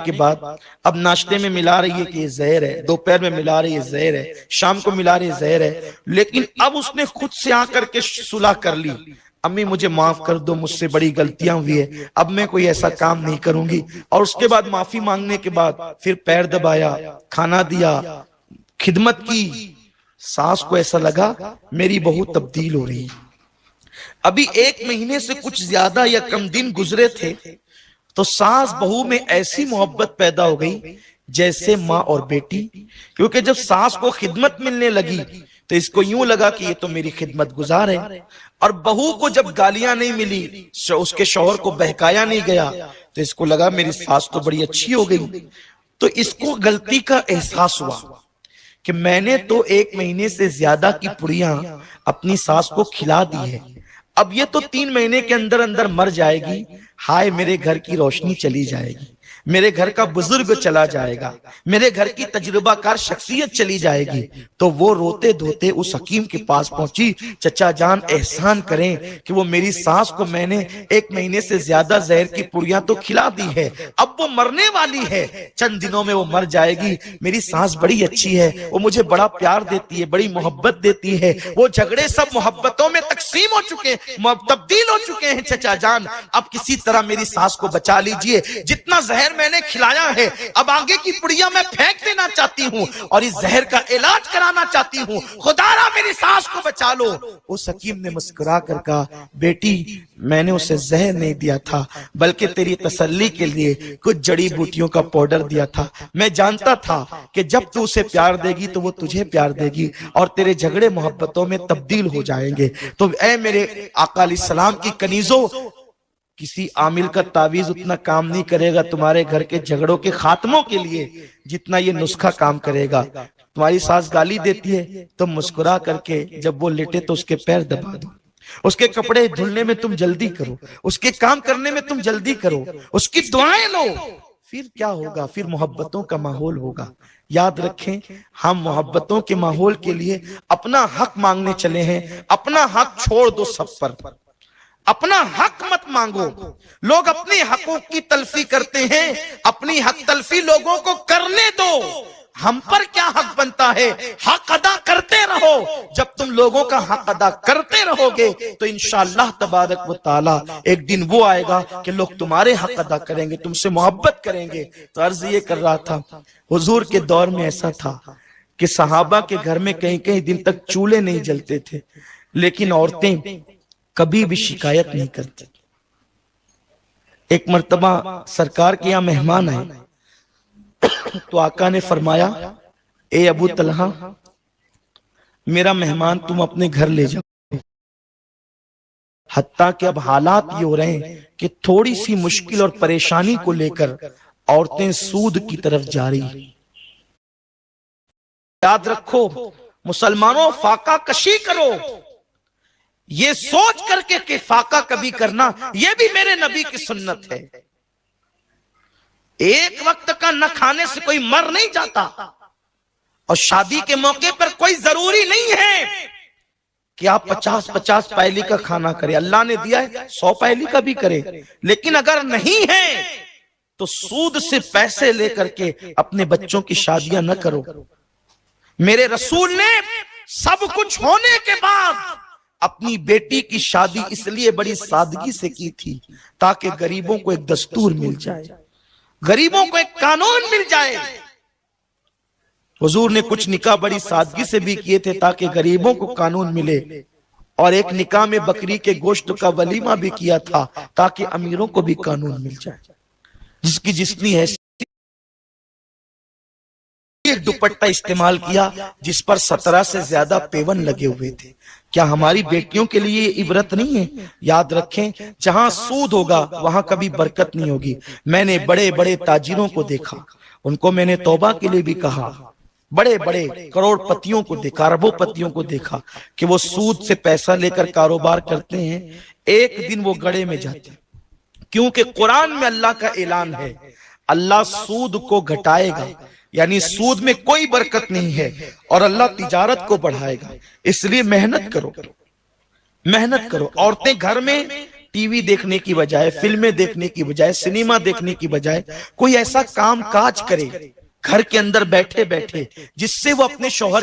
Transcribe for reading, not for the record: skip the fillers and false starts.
کے بعد اب ناشتے میں ملا رہی ہے کہ یہ زہر ہے، دوپہر میں ملا رہی ہے زہر ہے، شام کو ملا رہی ہے زہر ہے، لیکن اب اس نے خود سے آ کر کے صلح کر لی، امی مجھے معاف کر دو، مجھ سے بڑی غلطیاں ہوئی ہے، اب میں کوئی ایسا کام نہیں کروں گی۔ اور اس کے بعد معافی مانگنے کے بعد پھر پیر دبایا، کھانا دیا، خدمت کی۔ ساس کو ایسا لگا میری بہو تبدیل ہو رہی ہے۔ ابھی 1 مہینے سے کچھ زیادہ یا کم دن گزرے تھے تو ساس بہو میں ایسی محبت پیدا ہو گئی جیسے ماں اور بیٹی، کیونکہ جب ساس کو خدمت ملنے لگی تو اس کو یوں لگا کہ یہ تو میری خدمت گزار ہے، اور بہو کو جب گالیاں نہیں ملی، اس کے شوہر کو بہکایا نہیں گیا، تو اس کو لگا میری ساس تو بڑی اچھی ہو گئی۔ تو اس کو غلطی کا احساس ہوا کہ میں نے تو 1 مہینے سے زیادہ کی پڑیاں اپنی ساس کو کھلا دی ہے، اب یہ تو 3 مہینے کے اندر اندر مر جائے گی، ہائے میرے گھر کی روشنی چلی جائے گی، میرے گھر کا بزرگ چلا جائے گا، میرے گھر کی تجربہ کار شخصیت چلی جائے گی۔ تو وہ روتے دھوتے اس حکیم کے پاس پہنچی، چچا جان احسان کریں کہ وہ میری ساس کو میں نے 1 مہینے سے زیادہ زہر کی پڑیاں تو کھلا دی ہے، اب وہ مرنے والی ہے، چند دنوں میں وہ مر جائے گی، میری ساس بڑی اچھی ہے، وہ مجھے بڑا پیار دیتی ہے، بڑی محبت دیتی ہے، وہ جھگڑے سب محبتوں میں تقسیم ہو چکے، تبدیل ہو چکے ہیں، چچا جان اب کسی طرح میری ساس کو بچا لیجئے، جتنا زہر میں نے کھلایا ہے اب آگے کی پڑیاں میں پھینک دینا چاہتی ہوں اور اس زہر کا علاج کرانا چاہتی ہوں، خدا را میری ساس کو بچا لو۔ اس حکیم نے مسکرا کر کہا بیٹی میں نے اسے زہر نہیں دیا تھا، بلکہ تیری تسلی کے لیے کچھ جڑی بوٹیوں کا پاؤڈر دیا تھا، میں جانتا تھا کہ جب تو اسے پیار دے گی تو وہ تجھے پیار دے گی اور تیرے جھگڑے محبتوں میں تبدیل ہو جائیں گے۔ تو اے میرے آقا علیہ السلام کی کنیزوں، کسی عامل کا تعویذ اتنا کام نہیں کرے گا تمہارے گھر کے جھگڑوں کے خاتموں کے لیے جتنا یہ نسخہ کام کرے گا۔ تمہاری ساس گالی دیتی ہے تو مسکرا کر کے جب وہ لیٹے تو اس کے پیر دبا دو، اس کے کپڑے دھلنے میں تم جلدی کرو، اس کے کام کرنے میں تم جلدی کرو، اس کی دعائیں لو، پھر کیا ہوگا؟ پھر محبتوں کا ماحول ہوگا۔ یاد رکھیں ہم محبتوں کے ماحول کے لیے اپنا حق مانگنے چلے ہیں، اپنا حق چھوڑ دو سب پر، اپنا حق مت مانگو۔ لوگ اپنی حقوق کی تلفی کرتے ہیں، اپنی حق تلفی لوگوں کو کرنے دو، ہم پر کیا حق بنتا ہے؟ حق ادا کرتے رہو، جب تم لوگوں کا حق ادا کرتے رہو گے تو انشاءاللہ تبارک و تعالی ایک دن وہ آئے گا کہ لوگ تمہارے حق ادا کریں گے، تم سے محبت کریں گے۔ تو عرض یہ کر رہا تھا حضور کے دور میں ایسا تھا کہ صحابہ کے گھر میں کئی کئی دن تک چولہے نہیں جلتے تھے، لیکن عورتیں کبھی بھی شکایت نہیں کرتی۔ ایک مرتبہ سرکار کے یہاں مہمان آئے تو آقا نے فرمایا اے ابو طلحہ میرا مہمان تم اپنے گھر لے جاؤ، حتیٰ کہ اب حالات یہ ہو رہے ہیں کہ تھوڑی سی مشکل اور پریشانی کو لے کر عورتیں سود کی طرف جا رہی۔ یاد رکھو مسلمانوں فاقہ کشی کرو، یہ سوچ کر کے کہ فاقہ کبھی کرنا یہ بھی میرے نبی کی سنت ہے۔ ایک وقت کا نہ کھانے سے کوئی مر نہیں جاتا، اور شادی کے موقع پر کوئی ضروری نہیں ہے کہ آپ 50 پہلی کا کھانا کرے، اللہ نے دیا ہے 100 پہلی کا بھی کرے، لیکن اگر نہیں ہے تو سود سے پیسے لے کر کے اپنے بچوں کی شادیاں نہ کرو۔ میرے رسول نے سب کچھ ہونے کے بعد اپنی بیٹی کی شادی اس لیے بڑی سادگی سے کی تھی تاکہ غریبوں کو ایک دستور مل جائے، غریبوں کو ایک قانون مل جائے۔ حضور نے کچھ نکاح بڑی سادگی سے بھی کیے تھے تاکہ غریبوں کو قانون ملے، اور ایک نکاح میں بکری کے گوشت کا ولیمہ بھی کیا تھا تاکہ امیروں کو بھی قانون مل جائے۔ جس کی جتنی حیثیت ایک دوپٹہ استعمال کیا جس پر 17 سے زیادہ پیون لگے ہوئے تھے۔ کیا ہماری بیٹیوں کے لیے عبرت نہیں ہے؟ یاد رکھیں جہاں سود ہوگا وہاں کبھی برکت نہیں ہوگی۔ میں نے بڑے بڑے تاجروں کو دیکھا، ان کو میں نے توبہ کے لیے بھی کہا، بڑے بڑے کروڑ پتیوں کو دیکھا، اربوں پتیوں کو دیکھا کہ وہ سود سے پیسہ لے کر کاروبار کرتے ہیں، ایک دن وہ گڑے میں جاتے ہیں، کیونکہ قرآن میں اللہ کا اعلان ہے اللہ سود کو گھٹائے گا، یعنی سود میں کوئی برکت نہیں ہے، اور اللہ تجارت کو بڑھائے گا۔ اس لیے محنت کرو، محنت کرو۔ عورتیں گھر میں ٹی وی دیکھنے کی بجائے، فلمیں دیکھنے کی بجائے، سنیما دیکھنے کی بجائے کوئی ایسا کام کاج کرے گھر کے اندر بیٹھے بیٹھے جس سے وہ اپنے شوہر